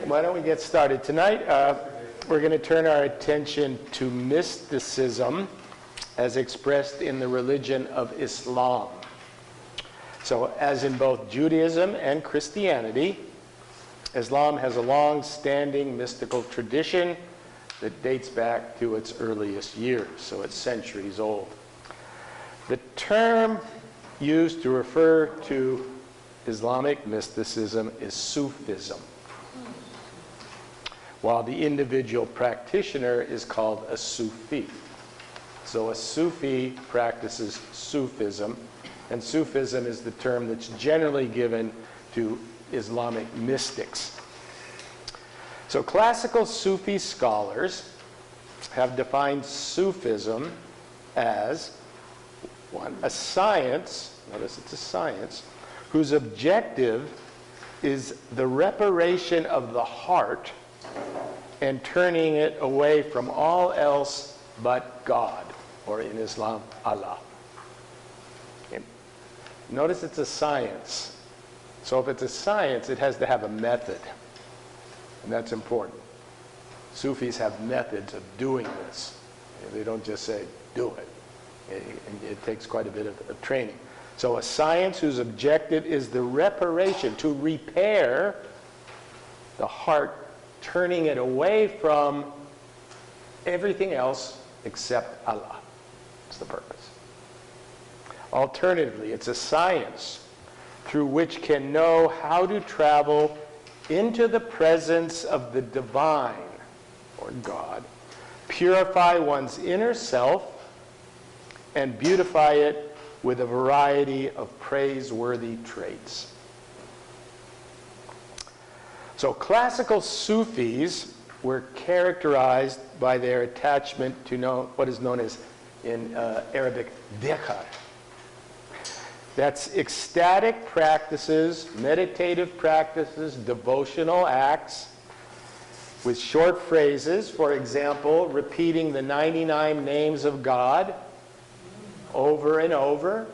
Why don't we get started? Tonight, we're going to turn our attention to mysticism as expressed in the religion of Islam. So, as in both Judaism and Christianity, Islam has a long-standing mystical tradition that dates back to its earliest years, so it's centuries old. The term used to refer to Islamic mysticism is Sufism, while the individual practitioner is called a Sufi. So a Sufi practices Sufism, and Sufism is the term that's generally given to Islamic mystics. So classical Sufi scholars have defined Sufism as a science, notice it's a science, whose objective is the reparation of the heart and turning it away from all else but God, or in Islam, Allah. Okay. Notice it's a science. So if it's a science, it has to have a method. And that's important. Sufis have methods of doing this. They don't just say, do it. It takes quite a bit of training. So a science whose objective is the reparation, to repair the heart, turning it away from everything else except Allah. That's the purpose. Alternatively, it's a science through which can know how to travel into the presence of the divine, or God, purify one's inner self, and beautify it with a variety of praiseworthy traits. So classical Sufis were characterized by their attachment to what is known as, in Arabic, dhikr. That's ecstatic practices, meditative practices, devotional acts with short phrases. For example, repeating the 99 names of God over and over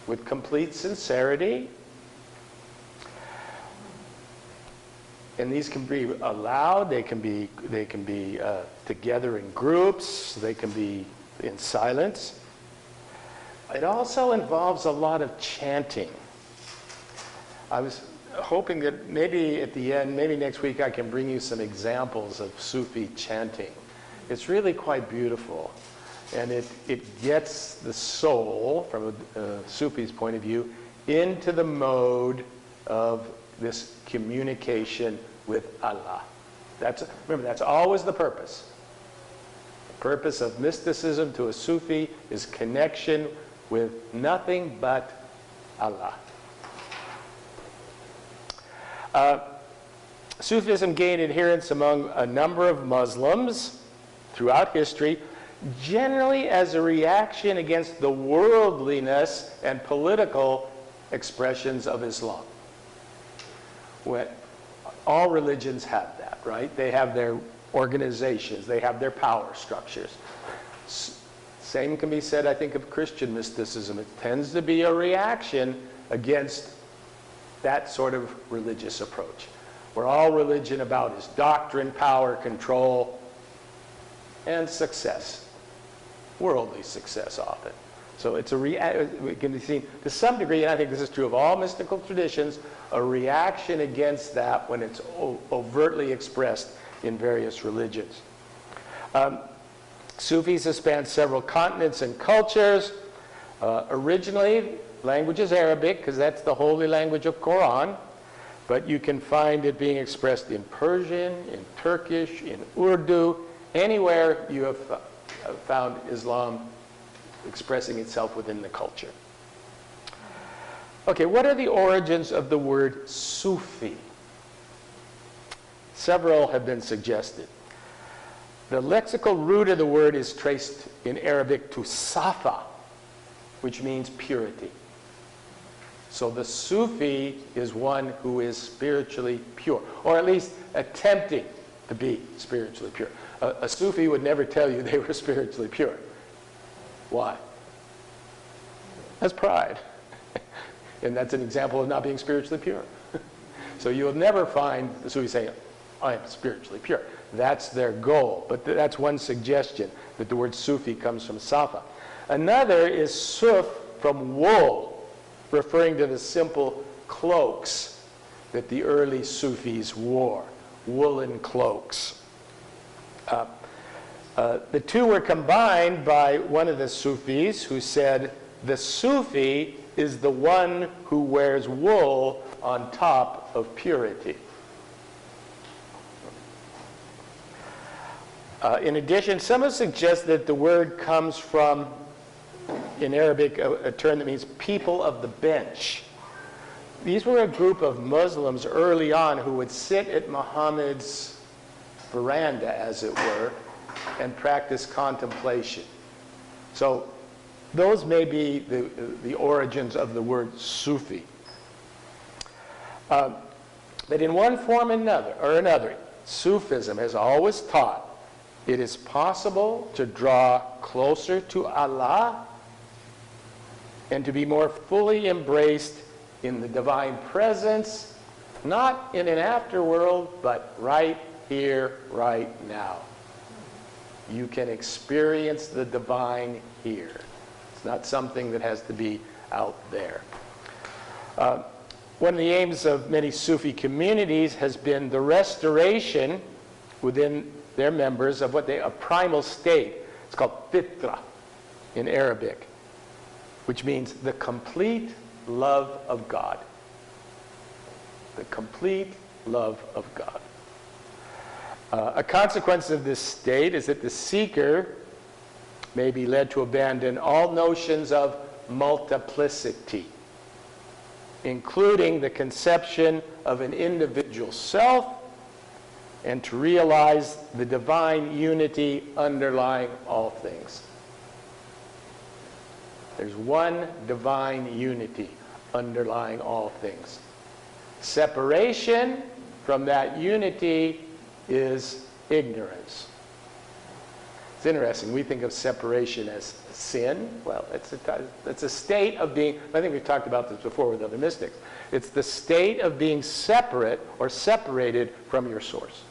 with complete sincerity. And these can be aloud, they can be together in groups, they can be in silence. It also involves a lot of chanting. I was hoping that maybe at the end, maybe next week, I can bring you some examples of Sufi chanting. It's really quite beautiful. And it gets the soul, from a Sufi's point of view, into the mode of this communication with Allah. Remember, that's always the purpose. The purpose of mysticism to a Sufi is connection with nothing but Allah. Sufism gained adherents among a number of Muslims throughout history, generally as a reaction against the worldliness and political expressions of Islam. All religions have that, right? They have their organizations, they have their power structures. Same can be said, I think, of Christian mysticism. It tends to be a reaction against that sort of religious approach, where all religion about is doctrine, power, control, and success. Worldly success often. So it's we can be seen to some degree, and I think this is true of all mystical traditions, a reaction against that when it's overtly expressed in various religions. Sufis have spanned several continents and cultures. Originally, language is Arabic, because that's the holy language of Quran, but you can find it being expressed in Persian, in Turkish, in Urdu, anywhere you have found Islam expressing itself within the culture. Okay, what are the origins of the word Sufi? Several have been suggested. The lexical root of the word is traced in Arabic to safa, which means purity. So the Sufi is one who is spiritually pure, or at least attempting to be spiritually pure. A Sufi would never tell you they were spiritually pure. Why? That's pride. And that's an example of not being spiritually pure. So you'll never find the Sufi saying, I am spiritually pure. That's their goal. But that's one suggestion, that the word Sufi comes from Safa. Another is Suf, from wool, referring to the simple cloaks that the early Sufis wore, woolen cloaks. The two were combined by one of the Sufis who said, the Sufi is the one who wears wool on top of purity. In addition, some have suggested that the word comes from, in Arabic, a term that means people of the bench. These were a group of Muslims early on who would sit at Muhammad's veranda, as it were, and practice contemplation. So those may be the origins of the word Sufi. But in one form or another, Sufism has always taught it is possible to draw closer to Allah and to be more fully embraced in the divine presence, not in an afterworld, but right here, right now. You can experience the divine here. It's not something that has to be out there. One of the aims of many Sufi communities has been the restoration within their members of a primal state. It's called fitra in Arabic, which means the complete love of God. The complete love of God. A consequence of this state is that the seeker may be led to abandon all notions of multiplicity, including the conception of an individual self, and to realize the divine unity underlying all things. There's one divine unity underlying all things. Separation from that unity is ignorance. It's interesting. We think of separation as sin. Well, it's a state of being, I think we've talked about this before with other mystics. It's the state of being separate or separated from your source.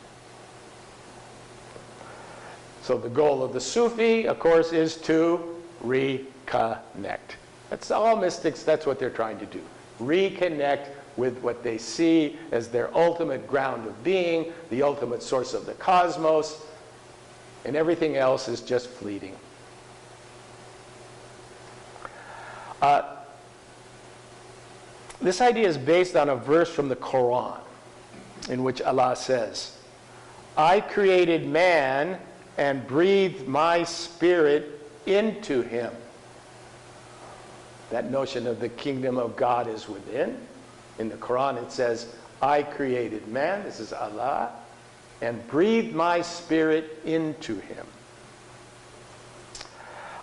So the goal of the Sufi, of course, is to reconnect. That's all mystics, that's what they're trying to do. Reconnect with what they see as their ultimate ground of being, the ultimate source of the cosmos, and everything else is just fleeting. This idea is based on a verse from the Quran in which Allah says, I created man and breathed my spirit into him. That notion of the kingdom of God is within. In the Quran it says, I created man, this is Allah, and breathed my spirit into him.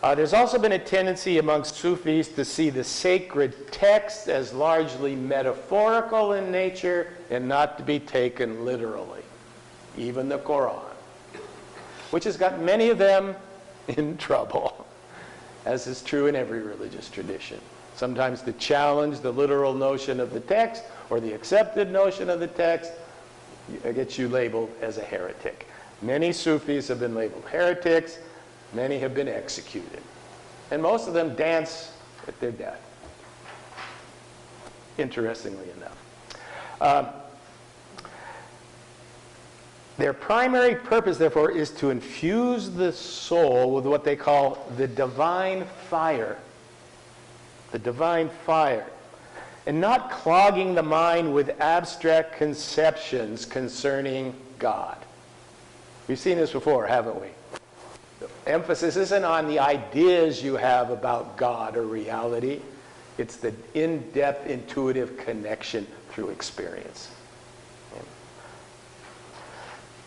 There's also been a tendency amongst Sufis to see the sacred text as largely metaphorical in nature and not to be taken literally. Even the Quran, which has got many of them in trouble, as is true in every religious tradition. Sometimes to challenge the literal notion of the text or the accepted notion of the text gets you labeled as a heretic. Many Sufis have been labeled heretics. Many have been executed. And most of them dance at their death, interestingly enough. Their primary purpose, therefore, is to infuse the soul with what they call the divine fire. The divine fire. And not clogging the mind with abstract conceptions concerning God. We've seen this before, haven't we? The emphasis isn't on the ideas you have about God or reality. It's the in-depth, intuitive connection through experience.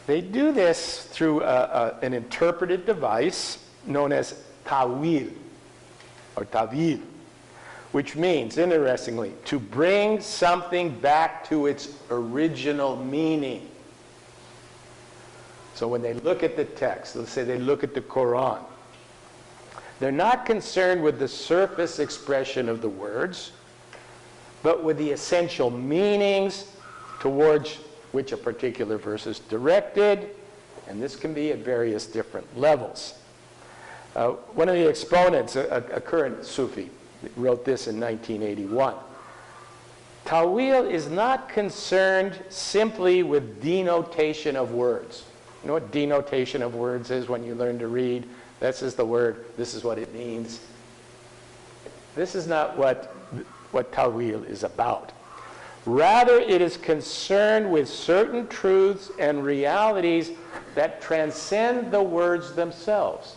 They do this through an interpretive device known as ta'wil, or ta'wil, which means, interestingly, to bring something back to its original meaning. So when they look at the text, let's say they look at the Quran, they're not concerned with the surface expression of the words, but with the essential meanings towards which a particular verse is directed, and this can be at various different levels. One of the exponents, a current Sufi, wrote this in 1981. Ta'wil is not concerned simply with denotation of words. You know what denotation of words is when you learn to read? This is the word, this is what it means. This is not what ta'wil is about. Rather, it is concerned with certain truths and realities that transcend the words themselves.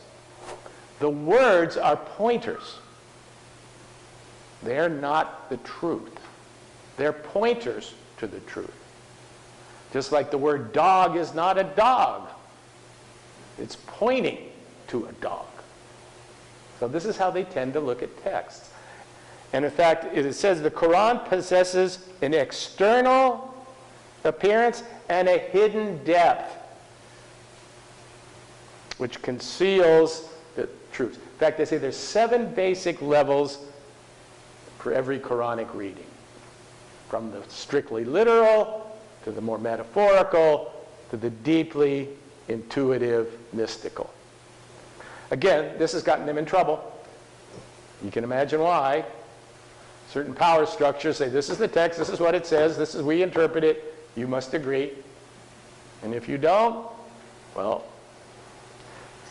The words are pointers. They're not the truth. They're pointers to the truth. Just like the word dog is not a dog. It's pointing to a dog. So this is how they tend to look at texts. And in fact, it says the Quran possesses an external appearance and a hidden depth, which conceals the truth. In fact, they say there's 7 basic levels for every Quranic reading, from the strictly literal to the more metaphorical to the deeply intuitive mystical. Again, this has gotten them in trouble. You can imagine why. Certain power structures say, this is the text, this is what it says, this is we interpret it, you must agree. And if you don't, well,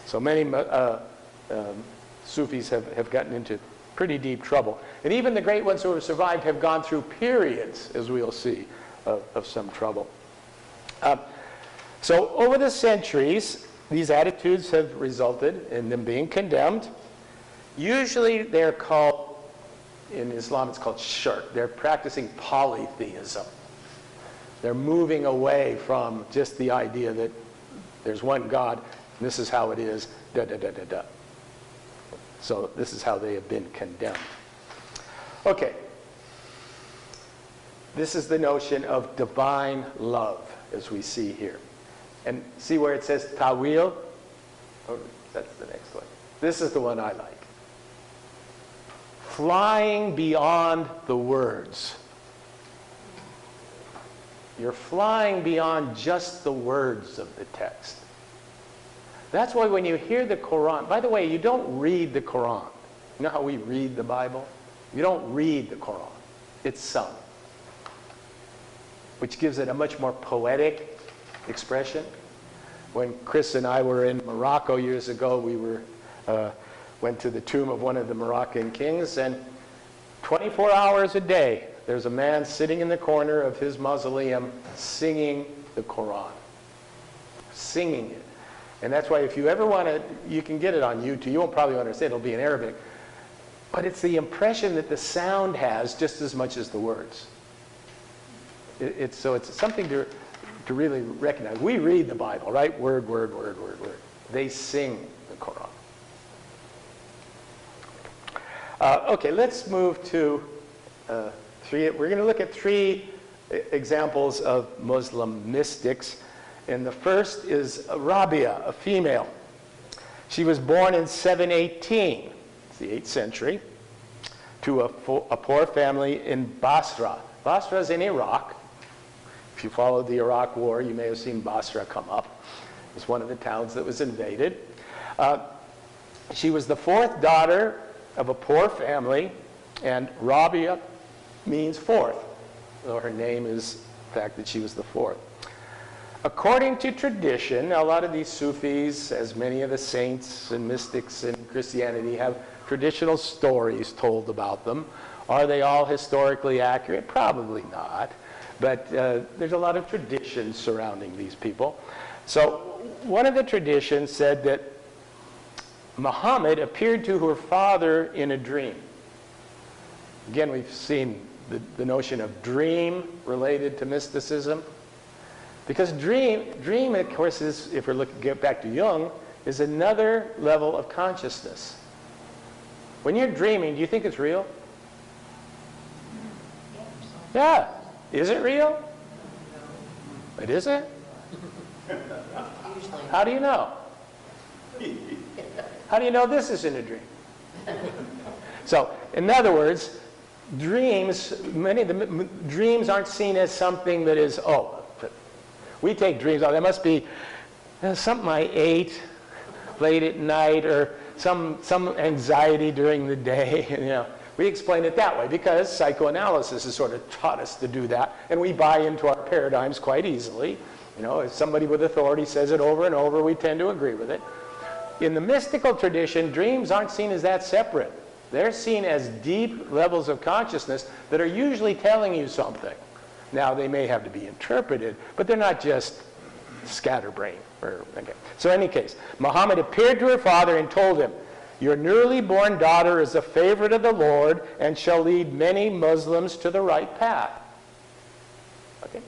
so many Sufis have gotten into pretty deep trouble. And even the great ones who have survived have gone through periods, as we'll see, of some trouble. So over the centuries, these attitudes have resulted in them being condemned. Usually they're called, in Islam it's called shirk. They're practicing polytheism. They're moving away from just the idea that there's one God, and this is how it is, da-da-da-da-da. So this is how they have been condemned. Okay. This is the notion of divine love, as we see here. And see where it says ta'wil? Oh, that's the next one. This is the one I like. Flying beyond the words. You're flying beyond just the words of the text. That's why when you hear the Quran, by the way, you don't read the Quran. You know how we read the Bible? You don't read the Quran. It's sung, which gives it a much more poetic expression. When Chris and I were in Morocco years ago, we went to the tomb of one of the Moroccan kings, and 24 hours a day, there's a man sitting in the corner of his mausoleum singing the Quran. Singing it. And that's why if you ever want to, you can get it on YouTube. You won't probably understand, it'll be in Arabic. But it's the impression that the sound has just as much as the words. So it's something to really recognize. We read the Bible, right? Word, word, word, word, word. They sing the Quran. Okay, let's move to we're going to look at 3 examples of Muslim mystics. And the first is Rabia, a female. She was born in 718, it's the 8th century, to a poor family in Basra. Basra is in Iraq. If you followed the Iraq War, you may have seen Basra come up. It was one of the towns that was invaded. She was the 4th daughter of a poor family, and Rabia means 4th, though her name is the fact that she was the 4th. According to tradition, a lot of these Sufis, as many of the saints and mystics in Christianity, have traditional stories told about them. Are they all historically accurate? Probably not. But there's a lot of traditions surrounding these people. So one of the traditions said that Muhammad appeared to her father in a dream. Again, we've seen the notion of dream related to mysticism. Because dream, of course, is, if we're get back to Jung, is another level of consciousness. When you're dreaming, do you think it's real? Yeah. Is it real? It isn't? How do you know? How do you know this isn't a dream? So, in other words, dreams, many of the dreams aren't seen as something that is, oh, we take dreams, oh, that must be something I ate late at night, or some anxiety during the day. You know, we explain it that way because psychoanalysis has sort of taught us to do that, and we buy into our paradigms quite easily. You know, if somebody with authority says it over and over, we tend to agree with it. In the mystical tradition, dreams aren't seen as that separate. They're seen as deep levels of consciousness that are usually telling you something. Now, they may have to be interpreted, but they're not just scatterbrain. Okay. So in any case, Muhammad appeared to her father and told him, "Your newly born daughter is a favorite of the Lord and shall lead many Muslims to the right path." Okay?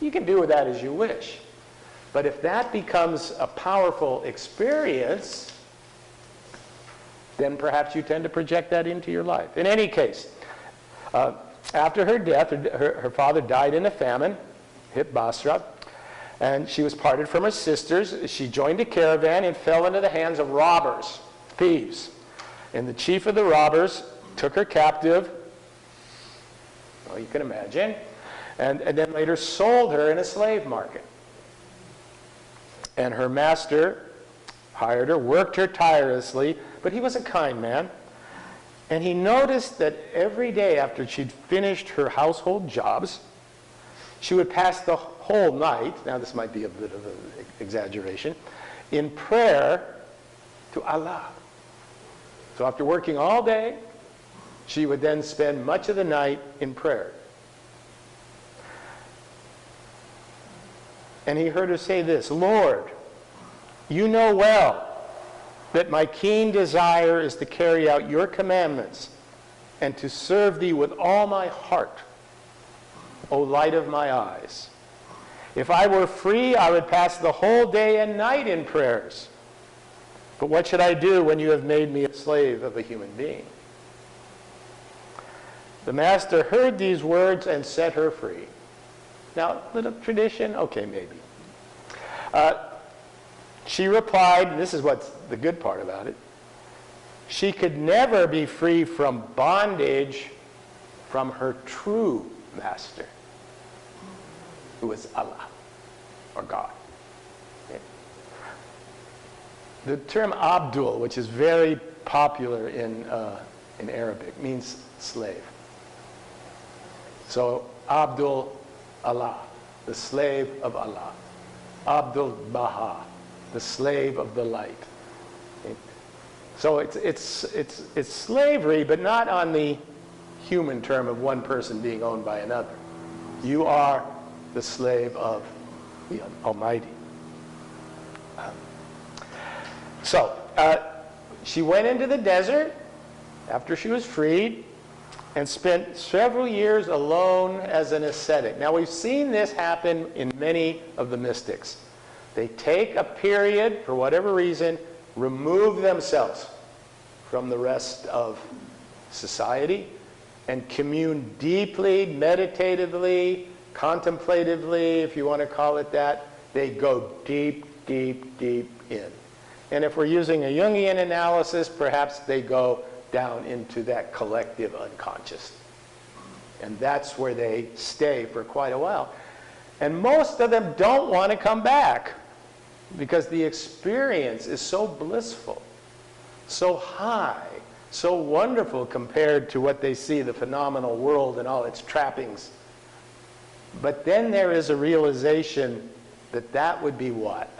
You can do with that as you wish. But if that becomes a powerful experience, then perhaps you tend to project that into your life. In any case, after her death, her father died in a famine, hit Basra, and she was parted from her sisters. She joined a caravan and fell into the hands of robbers, thieves. And the chief of the robbers took her captive, well, you can imagine, and then later sold her in a slave market. And her master hired her, worked her tirelessly, but he was a kind man. And he noticed that every day after she'd finished her household jobs, she would pass the whole night, now this might be a bit of an exaggeration, in prayer to Allah. So after working all day, she would then spend much of the night in prayer. And he heard her say this, "Lord, you know well that my keen desire is to carry out your commandments and to serve thee with all my heart, O light of my eyes. If I were free, I would pass the whole day and night in prayers. But what should I do when you have made me a slave of a human being?" The master heard these words and set her free. Now, little tradition? Okay, maybe. She replied, and this is what's the good part about it, she could never be free from bondage from her true master, who is Allah, or God. Okay. The term Abdul, which is very popular in Arabic, means slave. So Abdul Allah, the slave of Allah. Abdul Baha, the slave of the light. Okay. So it's slavery, but not on the human term of one person being owned by another. You are the slave of the Almighty. So she went into the desert after she was freed and spent several years alone as an ascetic. Now, we've seen this happen in many of the mystics. They take a period, for whatever reason, remove themselves from the rest of society and commune deeply, meditatively, contemplatively, if you want to call it that. They go deep, deep, deep in. And if we're using a Jungian analysis, perhaps they go down into that collective unconscious. And that's where they stay for quite a while. And most of them don't want to come back because the experience is so blissful, so high, so wonderful compared to what they see, the phenomenal world and all its trappings. But then there is a realization that that would be what?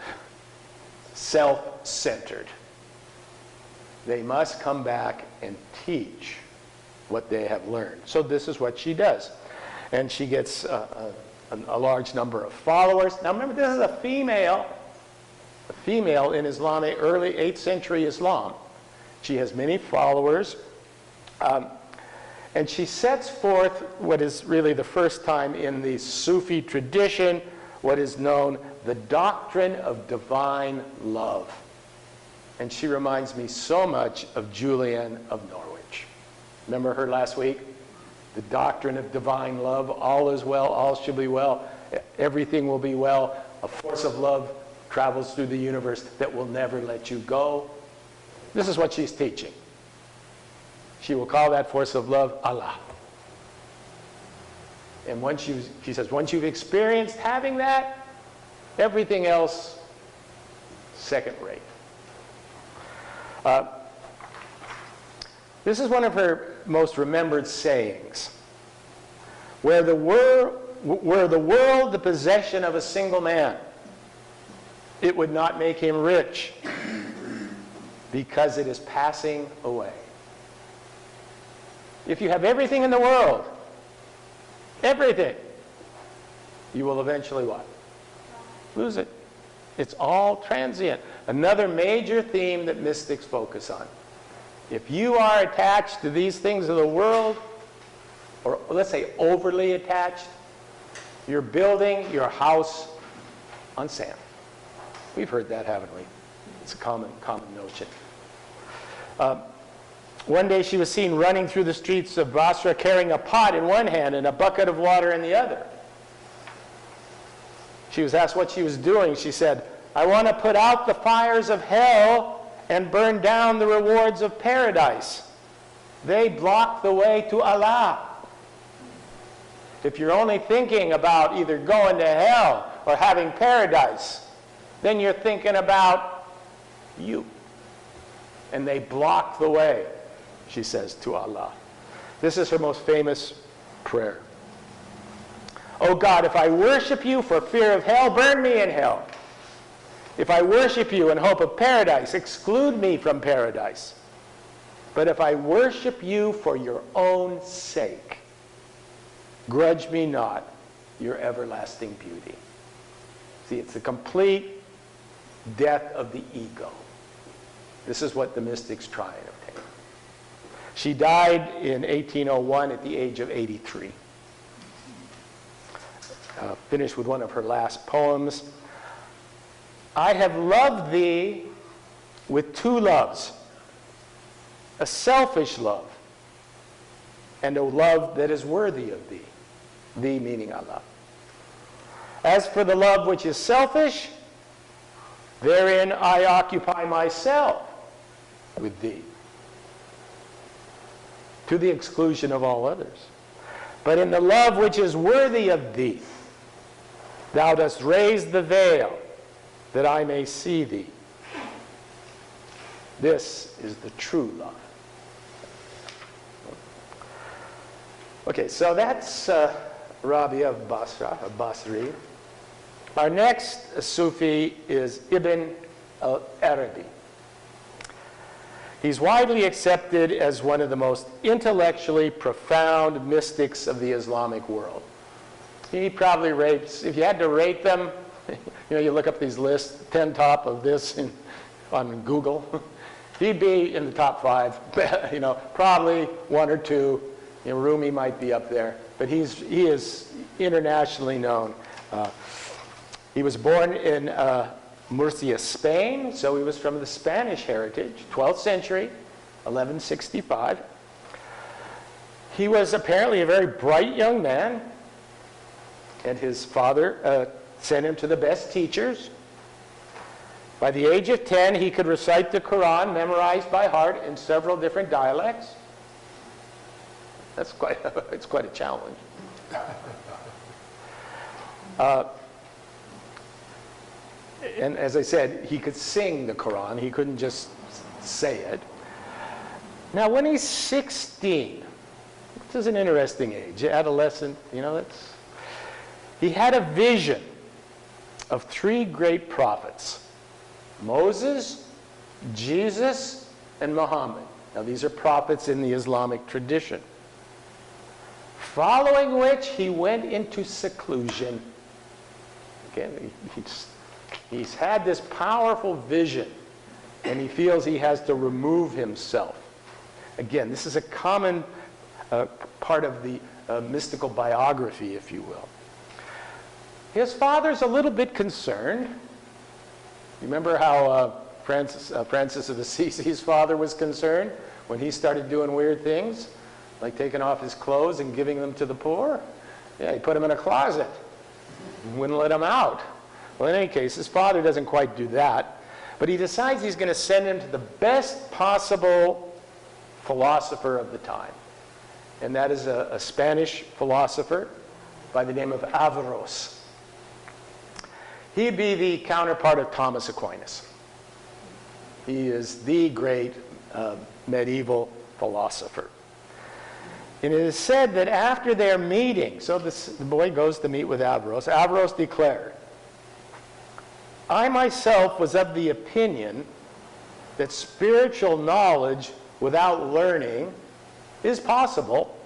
Self-centered. They must come back and teach what they have learned. So this is what she does. And she gets a large number of followers. Now remember, this is a female in Islamic, early 8th century Islam. She has many followers. And she sets forth what is really the first time in the Sufi tradition, what is known the doctrine of divine love. And she reminds me so much of Julian of Norwich. Remember her last week? The doctrine of divine love. All is well, all shall be well. Everything will be well. A force of love travels through the universe that will never let you go. This is what she's teaching. She will call that force of love Allah. And she says, once you've experienced having that, everything else, second rate. This is one of her most remembered sayings. Were the world the possession of a single man, it would not make him rich, because it is passing away. If you have everything in the world, everything, you will eventually what? Lose it. It's all transient. Another major theme that mystics focus on. If you are attached to these things of the world, or let's say overly attached, you're building your house on sand. We've heard that, haven't we? It's a common notion. One day she was seen running through the streets of Basra carrying a pot in one hand and a bucket of water in the other. She was asked what she was doing. She said, I want to put out the fires of hell and burn down the rewards of paradise. They block the way to Allah. If you're only thinking about either going to hell or having paradise, then you're thinking about you. And they block the way, she says, to Allah. This is her most famous prayer. Oh God, if I worship you for fear of hell, burn me in hell. If I worship you in hope of paradise, exclude me from paradise. But if I worship you for your own sake, grudge me not your everlasting beauty. See, it's the complete death of the ego. This is what the mystics try and obtain. She died in 1801 at the age of 83. Finish with one of her last poems. I have loved thee with two loves, a selfish love and a love that is worthy of thee. Thee meaning Allah. As for the love which is selfish, therein I occupy myself with thee, to the exclusion of all others. But in the love which is worthy of thee, thou dost raise the veil that I may see thee. This is the true love. Okay, so that's Rabia of Basra, of Basri. Our next Sufi is Ibn al-Arabi. He's widely accepted as one of the most intellectually profound mystics of the Islamic world. He probably rates, if you had to rate them, you look up these lists, 10 top of this on Google, he'd be in the top 5, probably 1 or 2. Rumi might be up there, but he is internationally known. He was born in Murcia, Spain, so he was from the Spanish heritage, 12th century, 1165. He was apparently a very bright young man, and his father sent him to the best teachers. By the age of 10, he could recite the Quran memorized by heart in several different dialects. It's quite a challenge. And as I said, he could sing the Quran. He couldn't just say it. Now, when he's 16, this is an interesting age, adolescent, he had a vision of 3 great prophets, Moses, Jesus, and Muhammad. Now, these are prophets in the Islamic tradition. Following which, he went into seclusion. Again, he's had this powerful vision, and he feels he has to remove himself. Again, this is a common part of the mystical biography, if you will. His father's a little bit concerned. You remember how Francis of Assisi's father was concerned when he started doing weird things, like taking off his clothes and giving them to the poor? Yeah, he put them in a closet and wouldn't let them out. Well, in any case, his father doesn't quite do that, but he decides he's going to send him to the best possible philosopher of the time. And that is a Spanish philosopher by the name of Averroes. He'd be the counterpart of Thomas Aquinas. He is the great medieval philosopher. And it is said that after their meeting, so the boy goes to meet with Averroes. Averroes declared, "I myself was of the opinion that spiritual knowledge without learning is possible,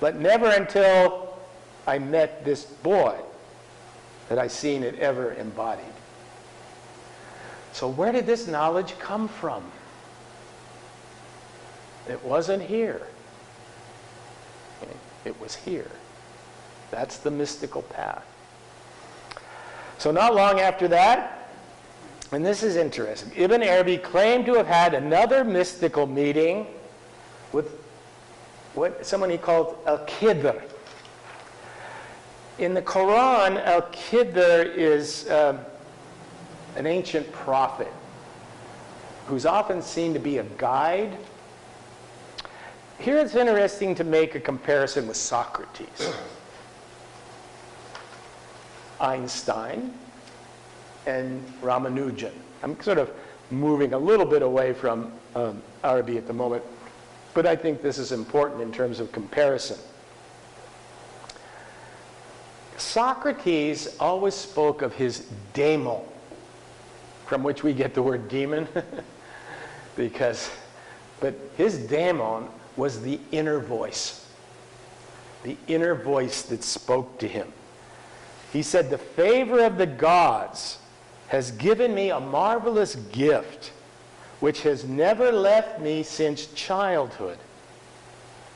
but never until I met this boy had I seen it ever embodied." So where did this knowledge come from? It wasn't here. It was here. That's the mystical path. So not long after that, and this is interesting, Ibn Arabi claimed to have had another mystical meeting with someone he called al-Khidr. In the Quran, al-Khidr is an ancient prophet who's often seen to be a guide. Here it's interesting to make a comparison with Socrates, Einstein, and Ramanujan. I'm sort of moving a little bit away from Arabi at the moment, but I think this is important in terms of comparison. Socrates always spoke of his daemon, from which we get the word demon, but his daemon was the inner voice that spoke to him. He said, "The favor of the gods has given me a marvelous gift which has never left me since childhood.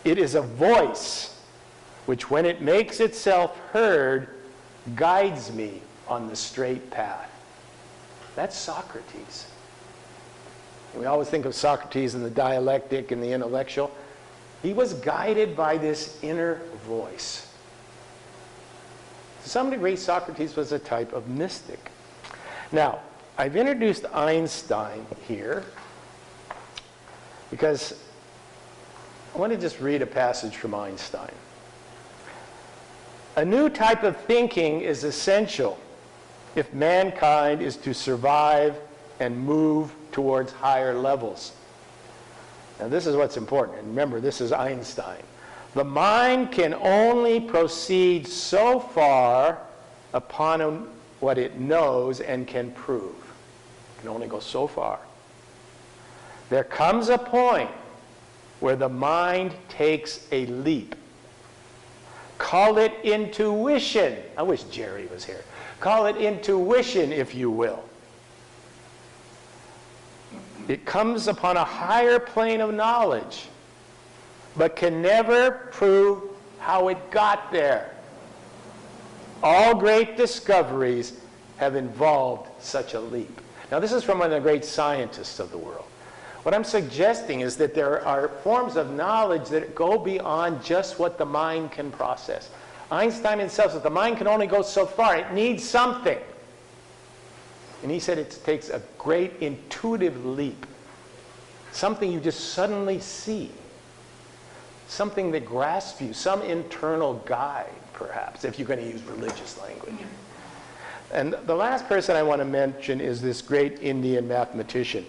It is a voice which, when it makes itself heard, guides me on the straight path." That's Socrates. We always think of Socrates and the dialectic and the intellectual. He was guided by this inner voice. To some degree, Socrates was a type of mystic. Now, I've introduced Einstein here because I want to just read a passage from Einstein. "A new type of thinking is essential if mankind is to survive and move towards higher levels." Now this is what's important. And remember, this is Einstein. "The mind can only proceed so far upon what it knows and can prove." It can only go so far. "There comes a point where the mind takes a leap. Call it intuition." I wish Jerry was here. "Call it intuition, if you will. It comes upon a higher plane of knowledge, but can never prove how it got there. All great discoveries have involved such a leap." Now, this is from one of the great scientists of the world. What I'm suggesting is that there are forms of knowledge that go beyond just what the mind can process. Einstein himself said the mind can only go so far. It needs something. And he said it takes a great intuitive leap. Something you just suddenly see. Something that grasps you. Some internal guide, perhaps, if you're going to use religious language. And the last person I want to mention is this great Indian mathematician,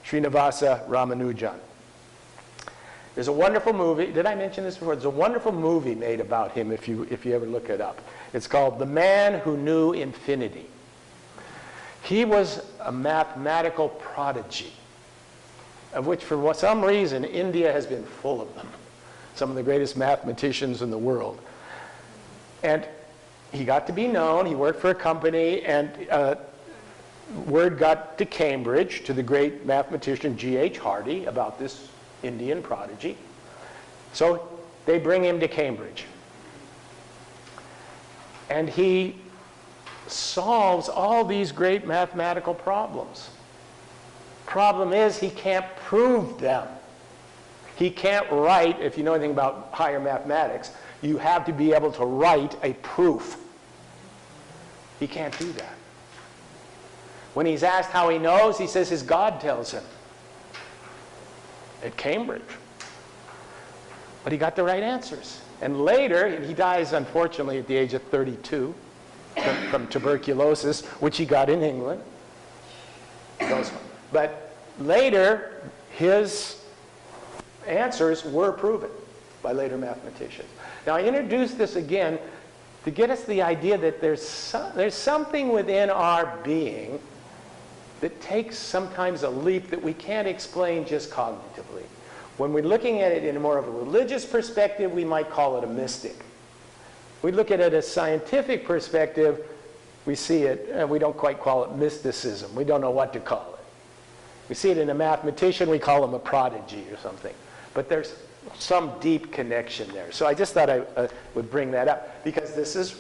Srinivasa Ramanujan. There's a wonderful movie. Did I mention this before? There's a wonderful movie made about him if you ever look it up. It's called The Man Who Knew Infinity. He was a mathematical prodigy, of which for some reason India has been full of them. Some of the greatest mathematicians in the world. And he got to be known. He worked for a company, and word got to Cambridge, to the great mathematician G.H. Hardy, about this Indian prodigy. So they bring him to Cambridge. And he solves all these great mathematical problems. Problem is, he can't prove them. He can't write, if you know anything about higher mathematics, you have to be able to write a proof. He can't do that. When he's asked how he knows, he says his God tells him. At Cambridge. But he got the right answers. And later, he dies, unfortunately, at the age of 32 from tuberculosis, which he got in England. But later, his answers were proven by later mathematicians. Now, I introduced this again to get us the idea that there's something within our being that takes sometimes a leap that we can't explain just cognitively. When we're looking at it in more of a religious perspective, we might call it a mystic. We look at it as scientific perspective, we see it, we don't quite call it mysticism. We don't know what to call it. We see it in a mathematician, we call him a prodigy or something. But there's some deep connection there. So I just thought I would bring that up, because this is,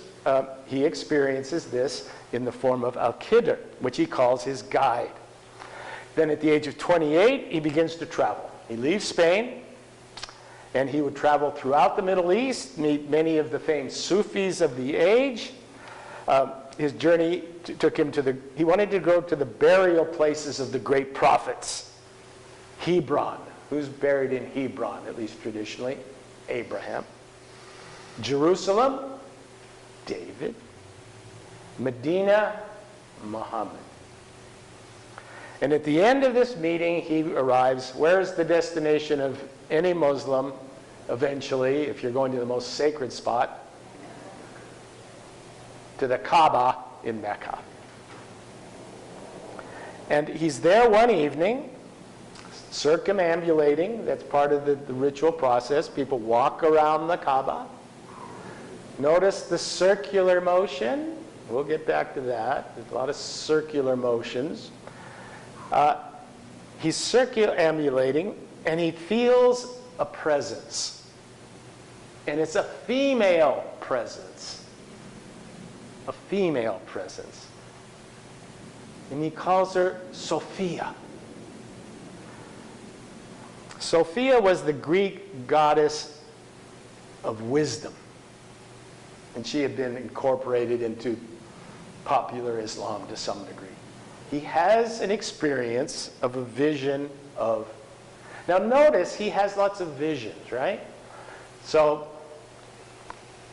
he experiences this in the form of Al-Khidr, which he calls his guide. Then at the age of 28, he begins to travel. He leaves Spain, and he would travel throughout the Middle East, meet many of the famed Sufis of the age. His journey took him to he wanted to go to the burial places of the great prophets. Hebron. Who's buried in Hebron, at least traditionally? Abraham. Jerusalem? David. Medina? Muhammad. And at the end of this meeting, he arrives. Where's the destination of any Muslim eventually, if you're going to the most sacred spot? To the Kaaba in Mecca. And he's there one evening, circumambulating. That's part of the ritual process. People walk around the Kaaba. Notice the circular motion. We'll get back to that. There's a lot of circular motions. He's circumambulating, and he feels a presence. And it's a female presence. A female presence. And he calls her Sophia. Sophia was the Greek goddess of wisdom. And she had been incorporated into popular Islam to some degree. He has an experience of a vision of... Now notice, he has lots of visions, right? So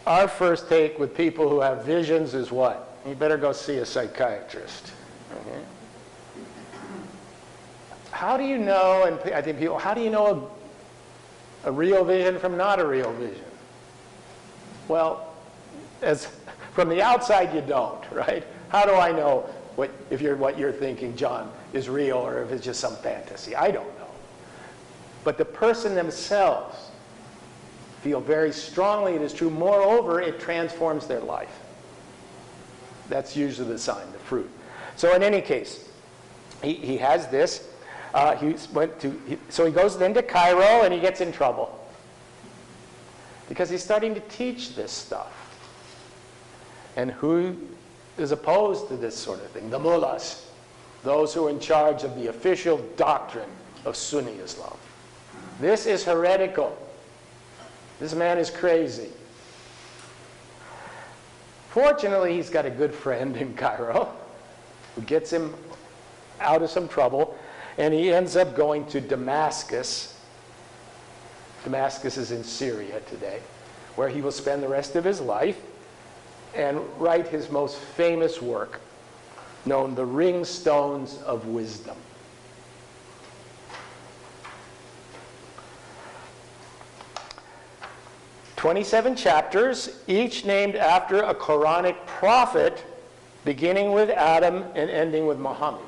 our first take with people who have visions is what? You better go see a psychiatrist. Okay? How do you know, and I think people, how do you know a real vision from not a real vision? Well, from the outside you don't, right? How do I know what you're thinking, John, is real or if it's just some fantasy? I don't know. But the person themselves feel very strongly it is true. Moreover, it transforms their life. That's usually the sign, the fruit. So in any case, he has this. So he goes then to Cairo, and he gets in trouble because he's starting to teach this stuff. And who is opposed to this sort of thing? The mullahs, those who are in charge of the official doctrine of Sunni Islam. This is heretical. This man is crazy. Fortunately, he's got a good friend in Cairo who gets him out of some trouble, and he ends up going to Damascus. Damascus is in Syria today, where he will spend the rest of his life and write his most famous work, known the Ring Stones of Wisdom. "27 chapters, each named after a Quranic prophet, beginning with Adam and ending with Muhammad."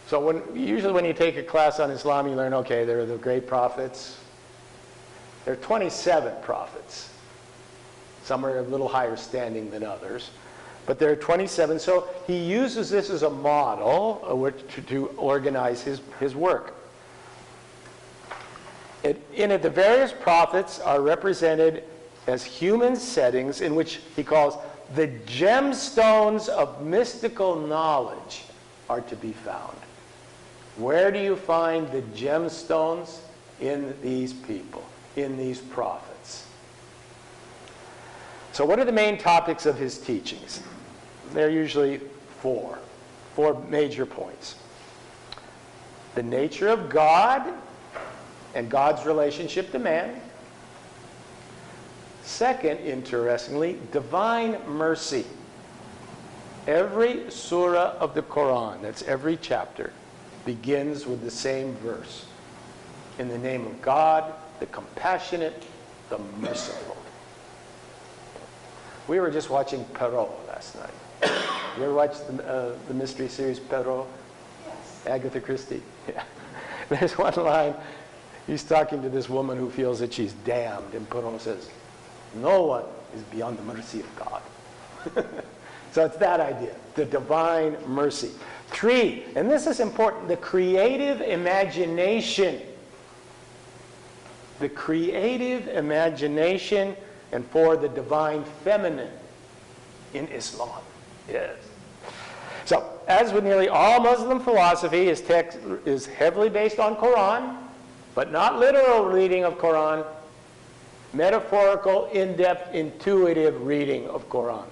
So usually when you take a class on Islam, you learn, okay, there are the great prophets. There are 27 prophets. Some are a little higher standing than others. But there are 27. So he uses this as a model to organize his work. In it, the various prophets are represented as human settings in which he calls the gemstones of mystical knowledge are to be found. Where do you find the gemstones? In these people, in these prophets. So what are the main topics of his teachings? They're usually four major points. The nature of God, and God's relationship to man. Second, interestingly, divine mercy. Every surah of the Quran, that's every chapter, begins with the same verse. In the name of God, the compassionate, the merciful. We were just watching Perrault last night. You ever watched the mystery series Perrault? Yes. Agatha Christie? Yeah. There's one line, he's talking to this woman who feels that she's damned, and Perrault says, no one is beyond the mercy of God. So it's that idea, the divine mercy. 3, and this is important, the creative imagination. The creative imagination, and 4, the divine feminine in Islam. Yes. So, as with nearly all Muslim philosophy, his text is heavily based on Quran, but not literal reading of Quran, metaphorical, in-depth, intuitive reading of Quran.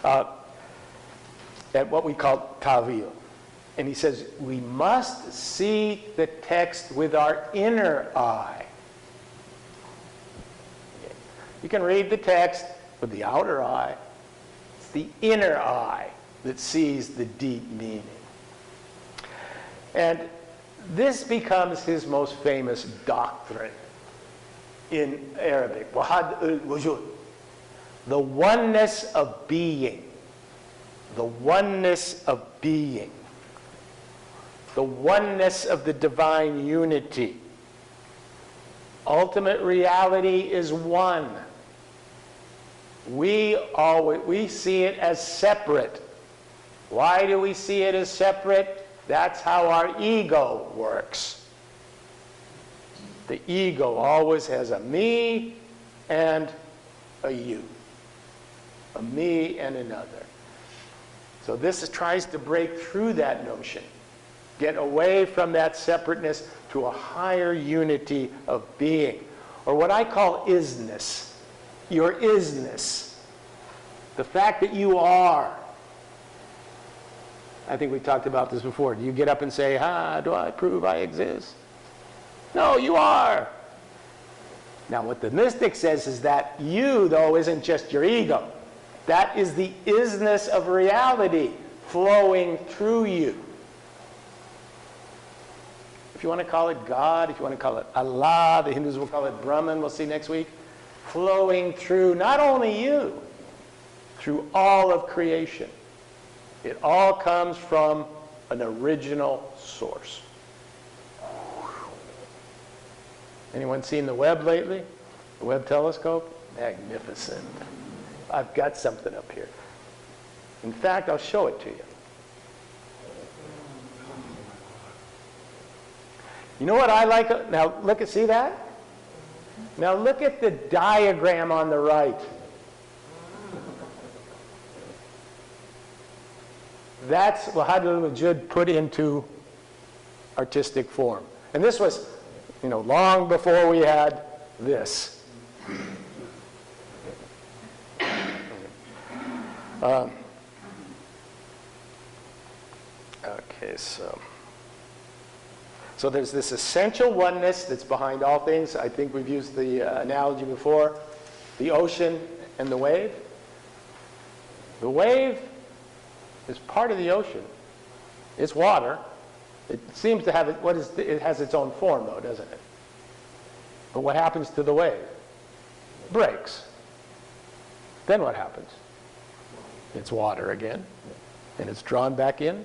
At what we call ta'wil. And he says, we must see the text with our inner eye. You can read the text with the outer eye. It's the inner eye that sees the deep meaning. And this becomes his most famous doctrine in Arabic, al-Wujud, the oneness of being. The oneness of being. The oneness of the divine unity. Ultimate reality is one. We see it as separate. Why do we see it as separate? That's how our ego works. The ego always has a me and a you. A me and another. So this tries to break through that notion. Get away from that separateness to a higher unity of being. Or what I call isness. Your isness. The fact that you are. I think we talked about this before. Do you get up and say, do I prove I exist? No, you are. Now what the mystic says is that you, though, isn't just your ego. That is the isness of reality flowing through you. If you want to call it God, if you want to call it Allah, the Hindus will call it Brahman, we'll see next week, flowing through not only you, through all of creation. It all comes from an original source. Anyone seen the Webb lately? The Webb telescope? Magnificent. I've got something up here. In fact, I'll show it to you. You know what I like? Now, see that? Now look at the diagram on the right. That's al-Wujud put into artistic form. And this was, long before we had this. Okay, so there's this essential oneness that's behind all things. I think we've used the analogy before. The ocean and the wave. The wave is part of the ocean. It's water. It seems to have it has its own form, though, doesn't it? But what happens to the wave? It breaks. Then what happens? It's water again, and it's drawn back in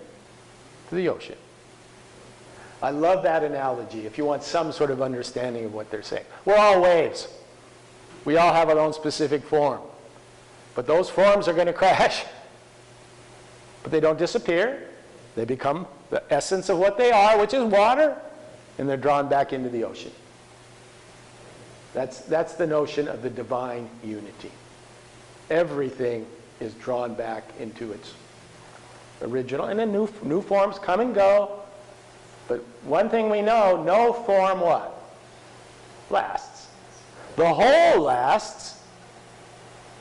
to the ocean. I love that analogy if you want some sort of understanding of what they're saying. We're all waves. We all have our own specific form. But those forms are going to crash. But they don't disappear. They become the essence of what they are, which is water, and they're drawn back into the ocean. That's the notion of the divine unity. Everything is drawn back into its original, and then new forms come and go. But one thing we know, no form what? Lasts. The whole lasts,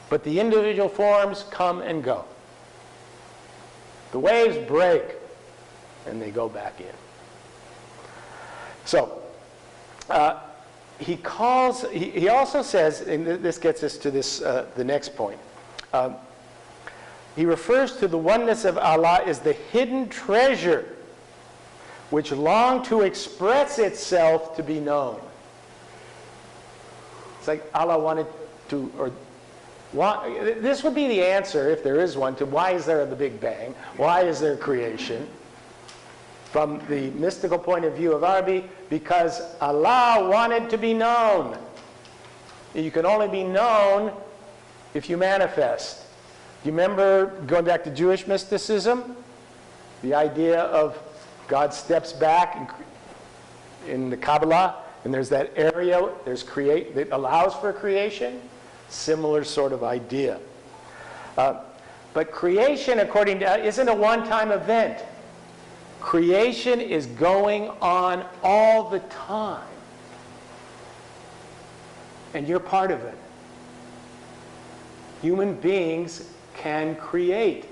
but the individual forms come and go. The waves break, and they go back in. So, He also says, and this gets us to this the next point. He refers to the oneness of Allah as the hidden treasure which longed to express itself to be known. It's like Allah wanted to, this would be the answer, if there is one, to why is there the Big Bang? Why is there creation? From the mystical point of view of Arabi, because Allah wanted to be known. You can only be known if you manifest. Do you remember, going back to Jewish mysticism, the idea of God steps back in the Kabbalah, and there's that area that allows for creation? Similar sort of idea. But creation, according to, isn't a one-time event. Creation is going on all the time. And you're part of it. Human beings can create.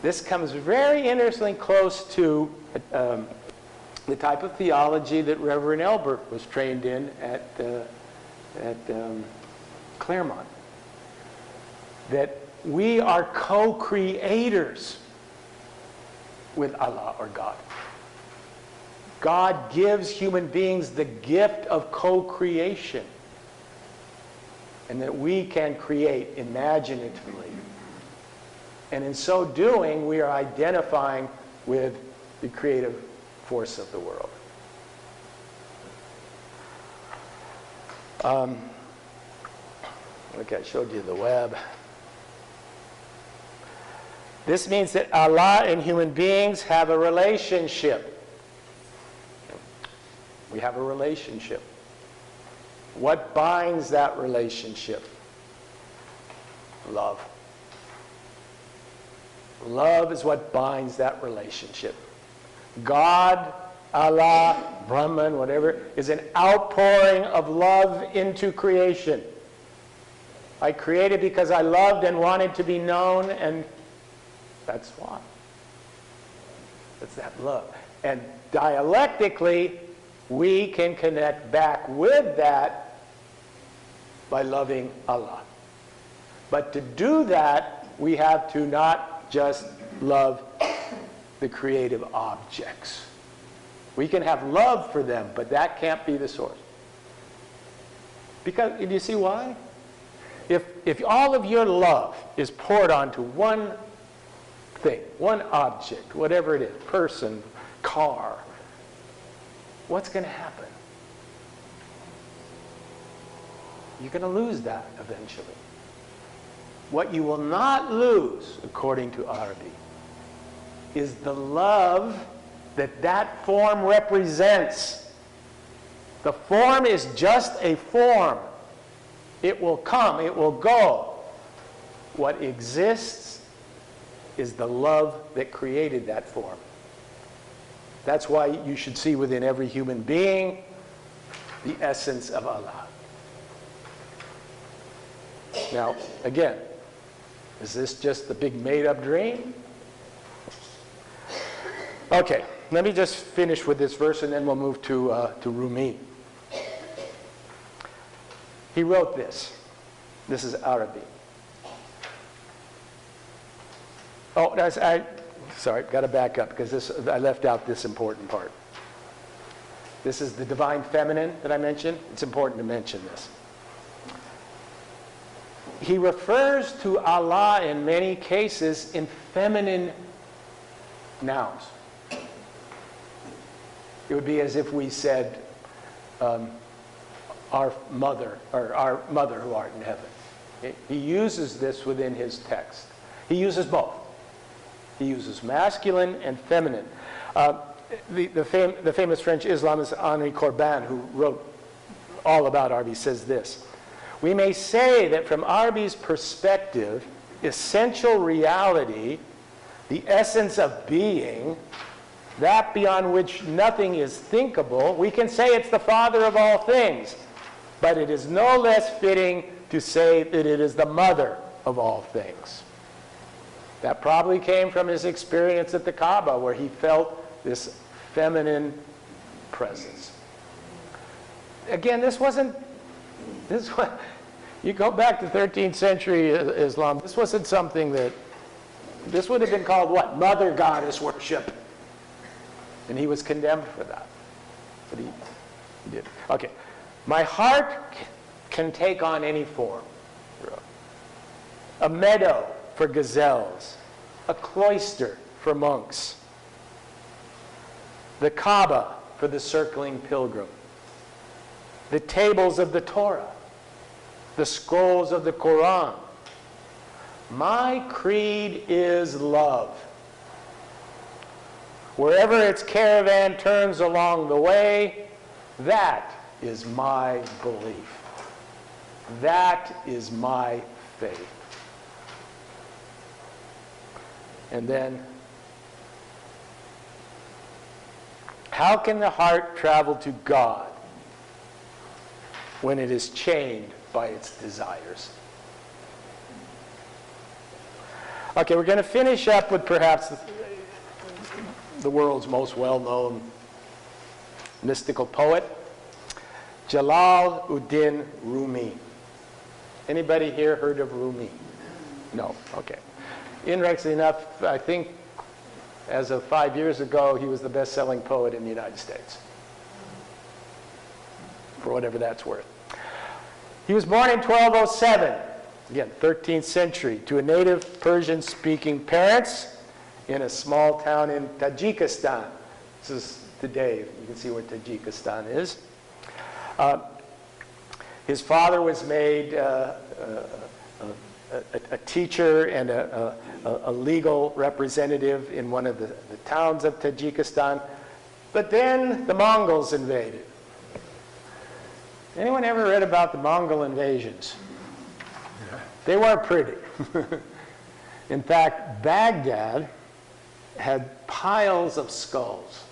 This comes very interestingly close to the type of theology that Reverend Elbert was trained in at Claremont. That we are co-creators with Allah or God. God gives human beings the gift of co-creation, and that we can create imaginatively. And in so doing, we are identifying with the creative force of the world. Okay, I showed you the web. This means that Allah and human beings have a relationship. We have a relationship. What binds that relationship? Love. Love is what binds that relationship. God, Allah, Brahman, whatever, is an outpouring of love into creation. I created because I loved and wanted to be known, and that's why. That's that love. And dialectically, we can connect back with that by loving Allah. But to do that, we have to not just love the creative objects. We can have love for them, but that can't be the source. Because, do you see why? If all of your love is poured onto one thing, one object, whatever it is, person, car, what's going to happen? You're going to lose that eventually. What you will not lose, according to Arabi, is the love that that form represents. The form is just a form. It will come, it will go. What exists is the love that created that form. That's why you should see within every human being the essence of Allah. Now, again, is this just the big made-up dream? Okay, let me just finish with this verse and then we'll move to Rumi. He wrote this. This is Arabi. Oh, sorry, got to back up because I left out this important part. This is the divine feminine that I mentioned. It's important to mention this. He refers to Allah in many cases in feminine nouns. It would be as if we said, our mother, or our mother who art in heaven. He uses this within his text. He uses both. He uses masculine and feminine. The famous French Islamist Henri Corbin, who wrote all about Arabi, says this: we may say that from Arabi's perspective, essential reality, the essence of being, that beyond which nothing is thinkable, we can say it's the father of all things. But it is no less fitting to say that it is the mother of all things. That probably came from his experience at the Kaaba, where he felt this feminine presence. again, this wasn't, you go back to 13th century Islam, this wasn't something that, this would have been called what? Mother goddess worship. And he was condemned for that. But he did. Okay. My heart can take on any form. A meadow for gazelles, a cloister for monks, the Kaaba for the circling pilgrim, the tables of the Torah, the scrolls of the Quran. My creed is love. Wherever its caravan turns along the way, that is my belief. That is my faith. And then, how can the heart travel to God when it is chained by its desires? Okay, we're going to finish up with perhaps the world's most well-known mystical poet, Jalal Udin Rumi. Anybody here heard of Rumi? No? Okay. Interestingly enough, I think as of 5 years ago, he was the best-selling poet in the United States, for whatever that's worth. He was born in 1207, again, 13th century, to a native Persian-speaking parents in a small town in Tajikistan. This is today. You can see where Tajikistan is. His father was made a teacher and a legal representative in one of the towns of Tajikistan. But then the Mongols invaded. Anyone ever read about the Mongol Invasions? They weren't pretty. In fact, Baghdad had piles of skulls.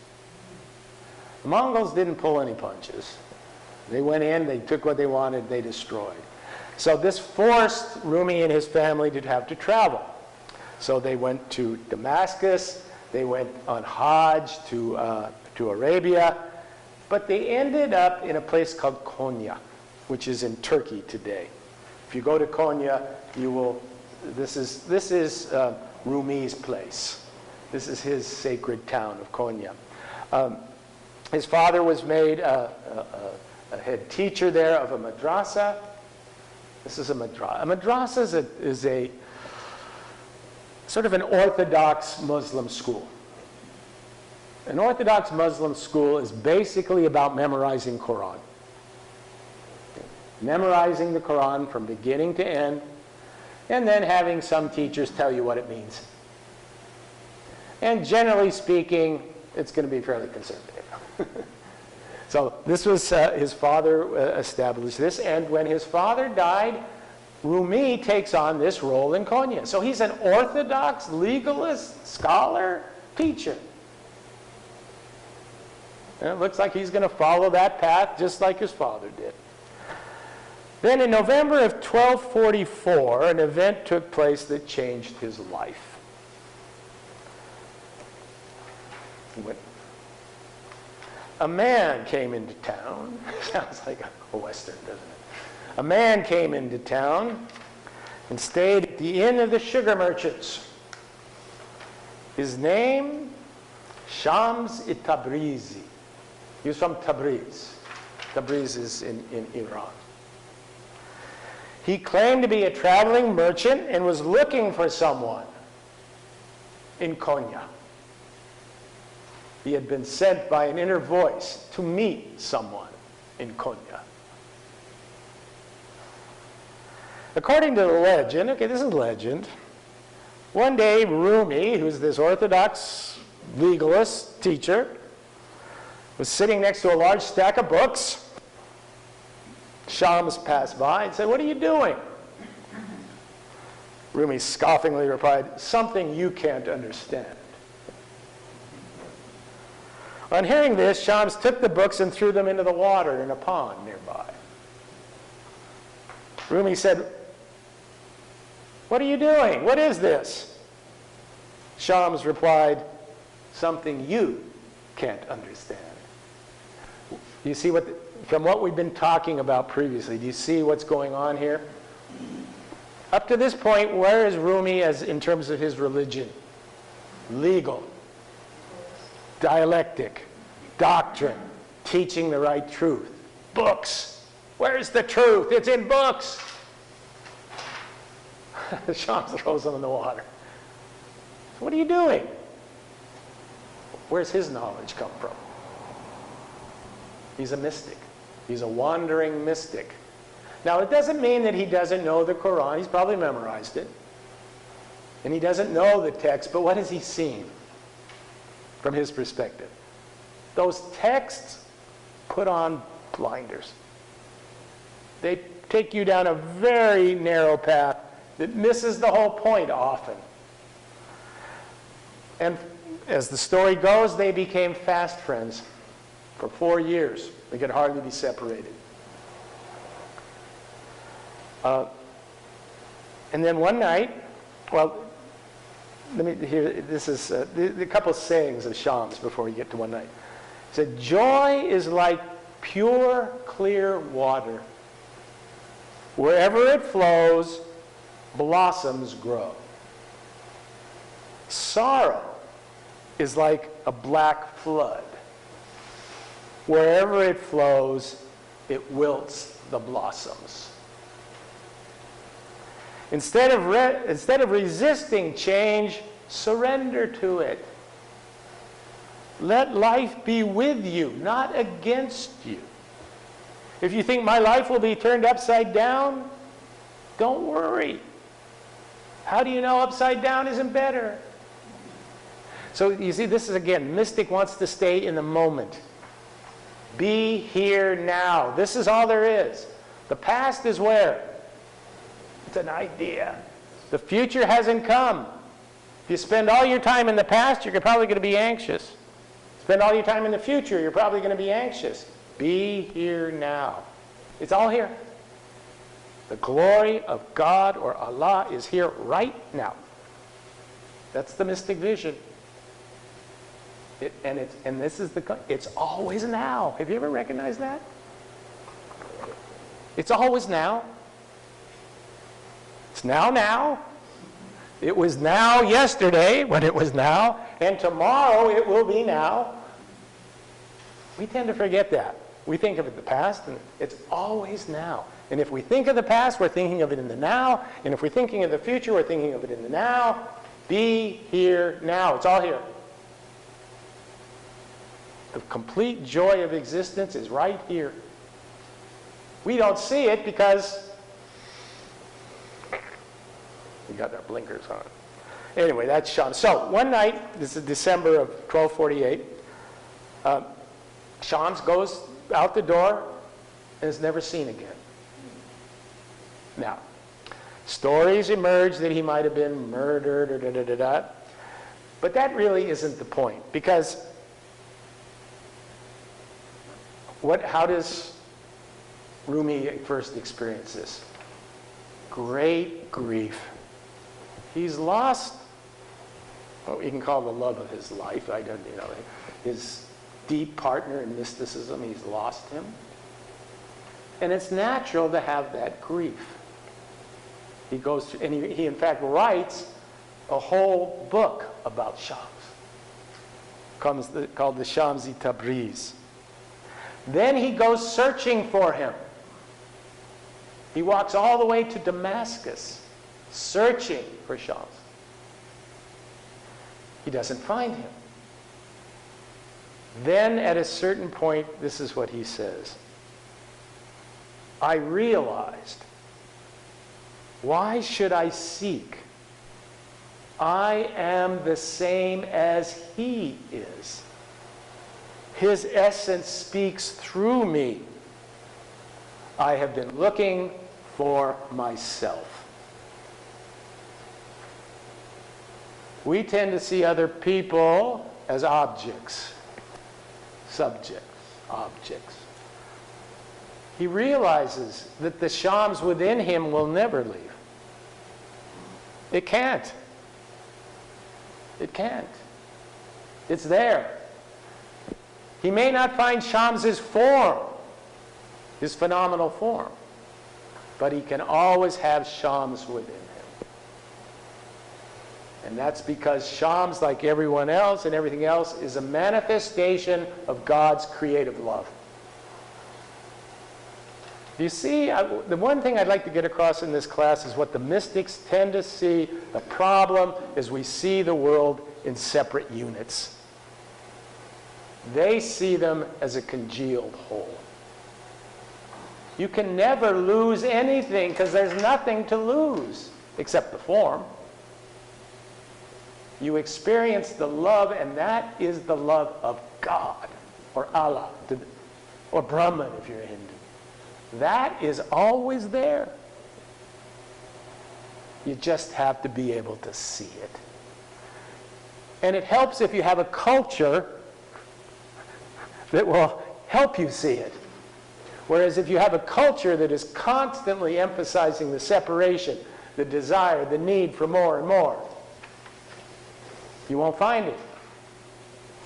The Mongols didn't pull any punches. They went in, they took what they wanted, they destroyed. So this forced Rumi and his family to have to travel. So they went to Damascus, they went on Hajj to Arabia, but they ended up in a place called Konya, which is in Turkey today. If you go to Konya, you will, this is Rumi's place. This is his sacred town of Konya. His father was made a head teacher there of a madrasa. This is a madrasa. A madrasa is a sort of an Orthodox Muslim school. An Orthodox Muslim school is basically about memorizing Quran. Memorizing the Quran from beginning to end, and then having some teachers tell you what it means. And generally speaking, it's going to be fairly conservative. So this was, his father established this, and when his father died, Rumi takes on this role in Konya. So he's an Orthodox, legalist, scholar, teacher. And it looks like he's going to follow that path just like his father did. Then in November of 1244, an event took place that changed his life. A man came into town. Sounds like a Western, doesn't it? A man came into town and stayed at the Inn of the Sugar Merchants. His name, Shams-i-Tabrizi. He was from Tabriz. Tabriz is in Iran. He claimed to be a traveling merchant and was looking for someone in Konya. He had been sent by an inner voice to meet someone in Konya. According to the legend, okay, this is legend, one day Rumi, who's this Orthodox legalist teacher, was sitting next to a large stack of books. Shams passed by and said, "What are you doing?" Rumi scoffingly replied, "Something you can't understand." On hearing this, Shams took the books and threw them into the water in a pond nearby. Rumi said, "What are you doing? What is this?" Shams replied, "Something you can't understand." You see what from what we've been talking about previously, do you see what's going on here? Up to this point, where is Rumi as in terms of his religion? Legal, dialectic, doctrine, teaching the right truth, books. Where's the truth? It's in books. Shams throws them in the water. So what are you doing? Where's his knowledge come from? He's a mystic. He's a wandering mystic. Now, it doesn't mean that he doesn't know the Quran. He's probably memorized it. And he doesn't know the text, but what has he seen from his perspective? Those texts put on blinders. They take you down a very narrow path that misses the whole point often. And as the story goes, they became fast friends for 4 years. They could hardly be separated. And then one night, well, let me hear, this is a couple of sayings of Shams before we get to one night. He said, joy is like pure, clear water. Wherever it flows, blossoms grow. Sorrow is like a black flood. Wherever it flows, it wilts the blossoms. Instead of resisting change, surrender to it. Let life be with you, not against you. If you think my life will be turned upside down, don't worry. How do you know upside down isn't better? So you see, this is again, mystic wants to stay in the moment. Be here now. This is all there is. The past is where? It's an idea. The future hasn't come. If you spend all your time in the past, you're probably going to be anxious. Spend all your time in the future, you're probably going to be anxious. Be here now. It's all here. The glory of God or Allah is here right now. That's the mystic vision. It's always now. Have you ever recognized that? It's always now. It's now. It was now yesterday when it was now, and tomorrow it will be now. We tend to forget that. We think of it in the past, and it's always now. And if we think of the past, we're thinking of it in the now. And if we're thinking of the future, we're thinking of it in the now. Be here now. It's all here. The complete joy of existence is right here. We don't see it because we got our blinkers on. Anyway, that's Shams. So one night, this is December of 1248, Shams goes out the door and is never seen again. Now, stories emerge that he might have been murdered or da-da-da-da, but that really isn't the point, because how does Rumi first experience this? Great grief. He's lost what you can call the love of his life. His deep partner in mysticism, he's lost him. And it's natural to have that grief. He goes through, and he in fact writes a whole book about Shams, called the Shamsi Tabriz. Then he goes searching for him. He walks all the way to Damascus, searching for Shams. He doesn't find him. Then at a certain point, this is what he says. I realized, why should I seek? I am the same as he is. His essence speaks through me. I have been looking for myself. We tend to see other people as objects, subjects, objects. He realizes that the Shams within him will never leave. It can't. It can't. It's there. He may not find Shams's form, his phenomenal form. But he can always have shams within him. And that's because shams, like everyone else and everything else, is a manifestation of God's creative love. You see, the one thing I'd like to get across in this class is what the mystics tend to see. The problem is we see the world in separate units. They see them as a congealed whole. You can never lose anything because there's nothing to lose except the form. You experience the love, and that is the love of God, or Allah, or Brahman if you're a Hindu. That is always there. You just have to be able to see it. And it helps if you have a culture that will help you see it. Whereas if you have a culture that is constantly emphasizing the separation, the desire, the need for more and more, you won't find it.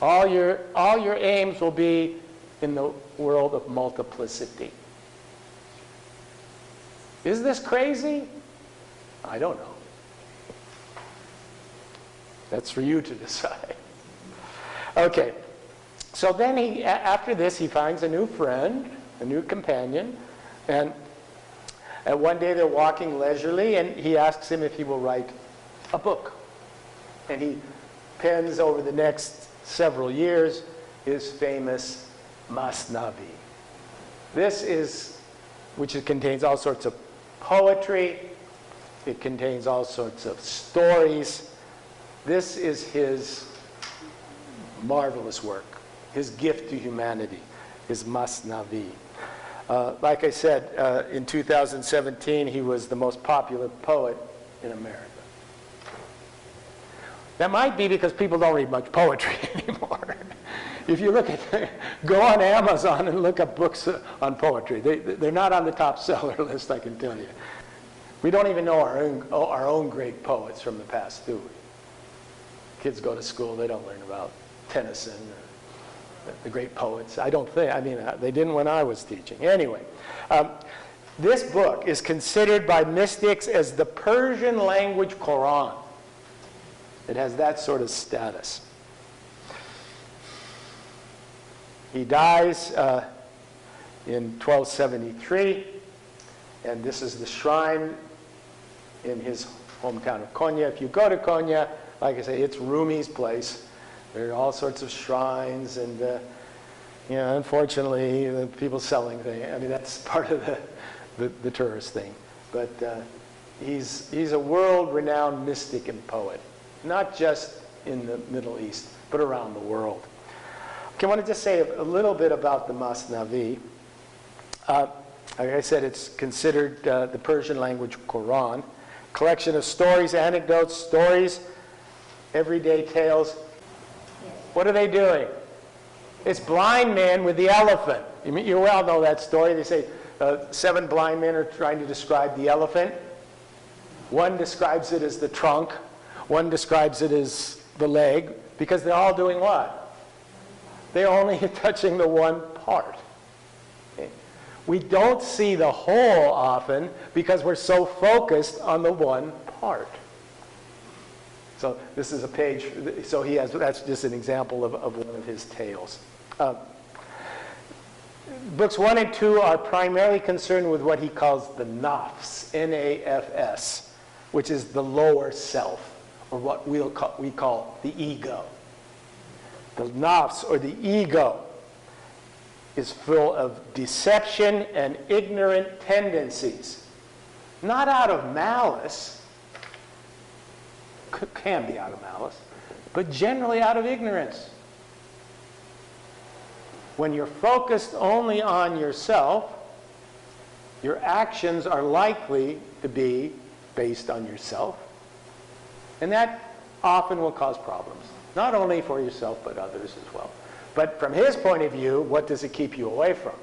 All your aims will be in the world of multiplicity. Is this crazy? I don't know. That's for you to decide. Okay. So then after this, he finds a new friend, a new companion, and one day they're walking leisurely, and he asks him if he will write a book. And he pens over the next several years his famous Masnavi. Which contains all sorts of poetry. It contains all sorts of stories. This is his marvelous work, his gift to humanity, his Masnavi. Like I said, in 2017, he was the most popular poet in America. That might be because people don't read much poetry anymore. If you go on Amazon and look up books on poetry. They're not on the top seller list, I can tell you. We don't even know our own great poets from the past, do we? Kids go to school, they don't learn about Tennyson or the great poets. I don't think, they didn't when I was teaching. Anyway, this book is considered by mystics as the Persian language Quran. It has that sort of status. He dies in 1273, and this is the shrine in his hometown of Konya. If you go to Konya, like I say, it's Rumi's place. There are all sorts of shrines, and unfortunately, the people selling things. That's part of the tourist thing. But he's a world-renowned mystic and poet, not just in the Middle East, but around the world. Okay, I want to just say a little bit about the Masnavi. Like I said, it's considered the Persian language Quran. Collection of stories, anecdotes, everyday tales. What are they doing? It's blind man with the elephant. You well know that story. They say 7 blind men are trying to describe the elephant. One describes it as the trunk. One describes it as the leg. Because they're all doing what? They're only touching the one part. Okay. We don't see the whole often because we're so focused on the one part. So this is a page, so that's just an example of one of his tales. Books 1 and 2 are primarily concerned with what he calls the nafs, N-A-F-S, which is the lower self, or what we call the ego. The nafs, or the ego, is full of deception and ignorant tendencies. Not out of malice, can be out of malice, but generally out of ignorance. When you're focused only on yourself, your actions are likely to be based on yourself, and that often will cause problems, not only for yourself but others as well. But from his point of view, what does it keep you away from?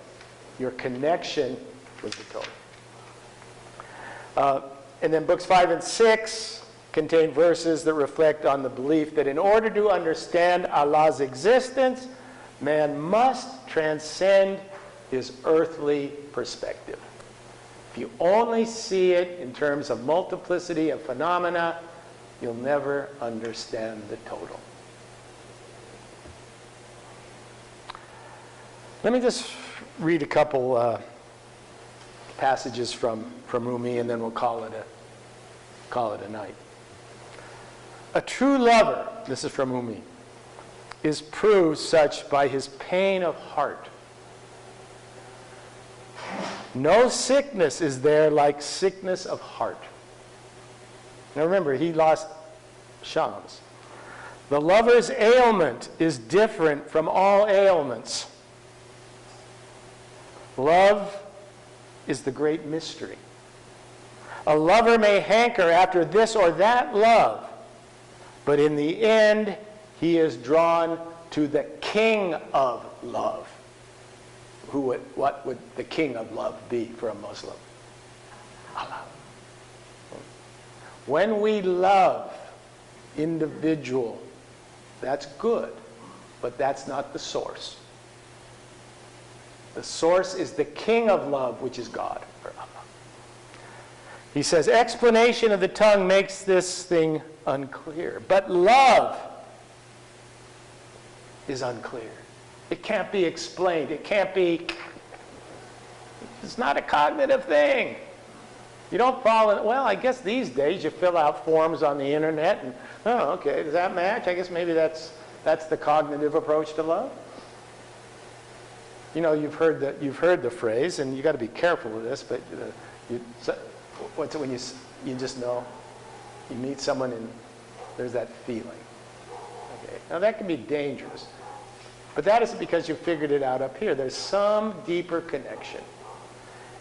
Your connection with the Torah. And then books 5 and 6 contain verses that reflect on the belief that in order to understand Allah's existence, man must transcend is earthly perspective. If you only see it in terms of multiplicity of phenomena, you'll never understand the total. Let me just read a couple passages from Rumi, and then we'll call it a night. A true lover, this is from Rumi, is proved such by his pain of heart. No sickness is there like sickness of heart. Now remember, he lost Shams. The lover's ailment is different from all ailments. Love is the great mystery. A lover may hanker after this or that love, but in the end, he is drawn to the king of love. What would the king of love be for a Muslim? Allah. When we love individual, that's good, but that's not the source. The source is the king of love, which is God, or Allah. He says, explanation of the tongue makes this thing unclear, but love is unclear. It can't be explained. It can't be, it's not a cognitive thing. You don't fall in, well, I guess these days you fill out forms on the internet and, oh, okay, does that match? I guess maybe that's the cognitive approach to love. You know, you've heard the phrase, and you got to be careful with this, but what's it when you just know, you meet someone and there's that feeling. Okay, now that can be dangerous. But that isn't because you figured it out up here. There's some deeper connection.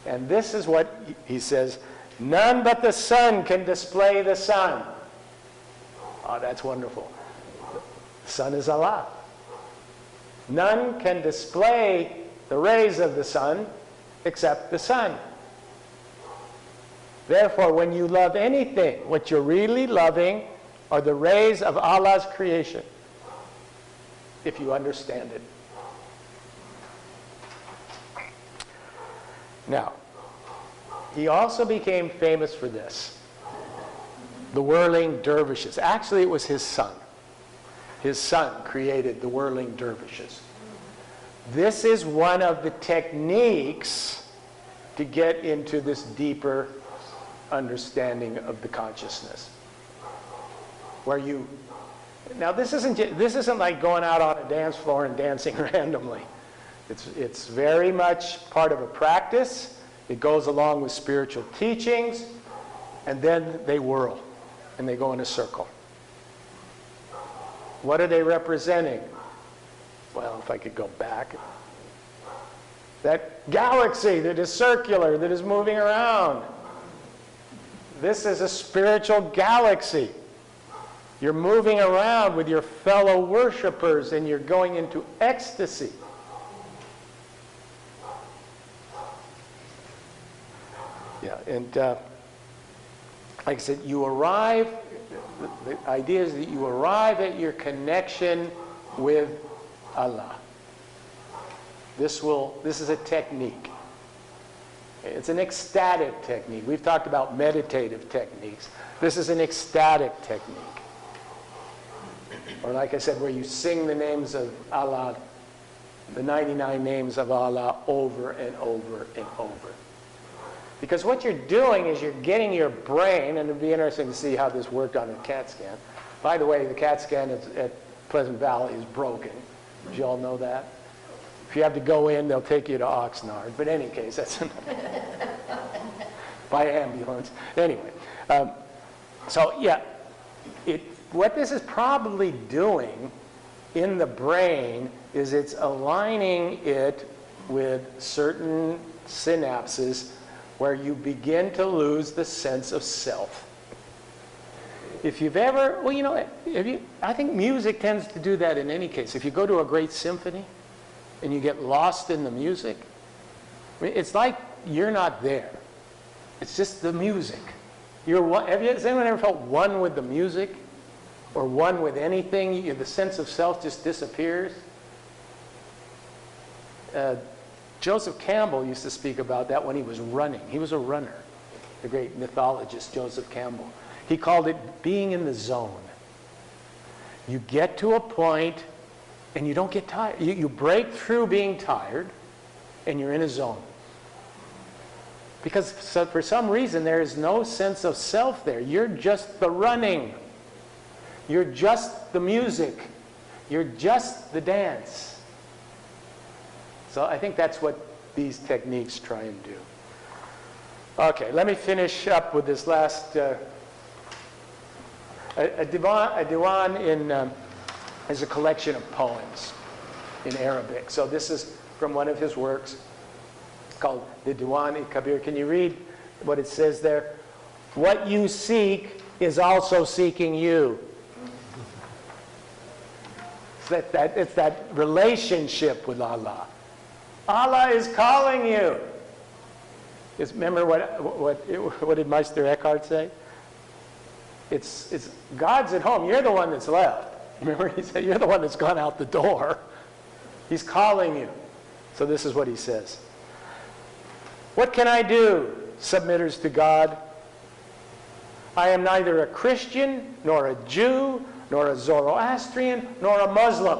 And this is what he says, none but the sun can display the sun. Oh, that's wonderful. The sun is Allah. None can display the rays of the sun except the sun. Therefore, when you love anything, what you're really loving are the rays of Allah's creation, if you understand it. Now, he also became famous for this. The Whirling Dervishes. Actually, it was his son. His son created the Whirling Dervishes. This is one of the techniques to get into this deeper understanding of the consciousness. Where you, now this isn't like going out on a dance floor and dancing randomly. It's very much part of a practice. It goes along with spiritual teachings, and then they whirl and they go in a circle. What are they representing? Well, if I could go back. That galaxy that is circular, that is moving around. This is a spiritual galaxy. You're moving around with your fellow worshipers and you're going into ecstasy. Yeah, and like I said, you arrive, the idea is that you arrive at your connection with Allah. This is a technique. It's an ecstatic technique. We've talked about meditative techniques. This is an ecstatic technique. Or like I said, where you sing the names of Allah, the 99 names of Allah over and over and over. Because what you're doing is you're getting your brain, and it'd be interesting to see how this worked on a CAT scan. By the way, the CAT scan at Pleasant Valley is broken. Did you all know that? If you have to go in, they'll take you to Oxnard. But in any case, that's by ambulance. Anyway, so yeah, what this is probably doing in the brain is it's aligning it with certain synapses where you begin to lose the sense of self. If you've ever, well, you know, I think music tends to do that in any case. If you go to a great symphony and you get lost in the music, I mean, it's like you're not there. It's just the music. Has anyone ever felt one with the music or one with anything? The sense of self just disappears. Joseph Campbell used to speak about that when he was running. He was a runner, the great mythologist Joseph Campbell. He called it being in the zone. You get to a point and you don't get tired. You break through being tired and you're in a zone. Because for some reason there is no sense of self there. You're just the running. You're just the music. You're just the dance. So I think that's what these techniques try and do. Okay, let me finish up with this last. A Diwan is a collection of poems in Arabic. So this is from one of his works called the Diwan-I-Kabir. Can you read what it says there? What you seek is also seeking you. It's that relationship with Allah. Allah is calling you. Remember what did Meister Eckhart say? It's God's at home. You're the one that's left. Remember he said, you're the one that's gone out the door. He's calling you. So this is what he says. What can I do, submitters to God? I am neither a Christian, nor a Jew, nor a Zoroastrian, nor a Muslim.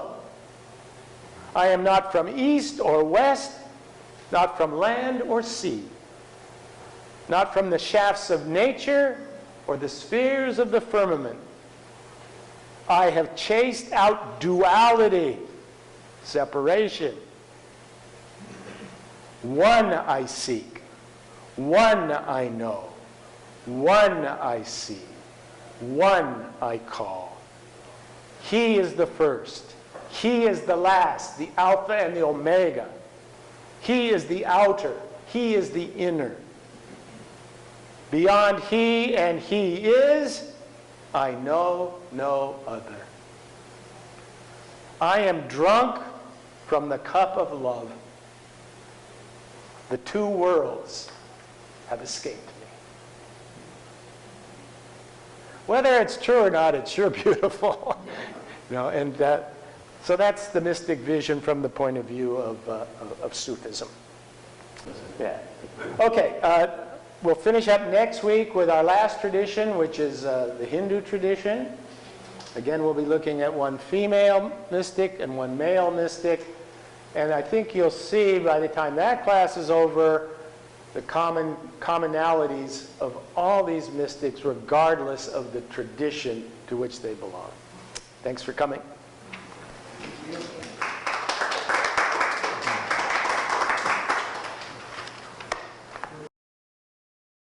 I am not from east or west, not from land or sea, not from the shafts of nature or the spheres of the firmament. I have chased out duality, separation. One I seek, one I know, one I see, one I call. He is the first. He is the last, the Alpha and the Omega. He is the outer. He is the inner. Beyond He and He is, I know no other. I am drunk from the cup of love. The two worlds have escaped me. Whether it's true or not, it's sure beautiful. So that's the mystic vision from the point of view of Sufism. Yeah. Okay, we'll finish up next week with our last tradition, which is the Hindu tradition. Again, we'll be looking at one female mystic and one male mystic. And I think you'll see by the time that class is over the commonalities of all these mystics regardless of the tradition to which they belong. Thanks for coming.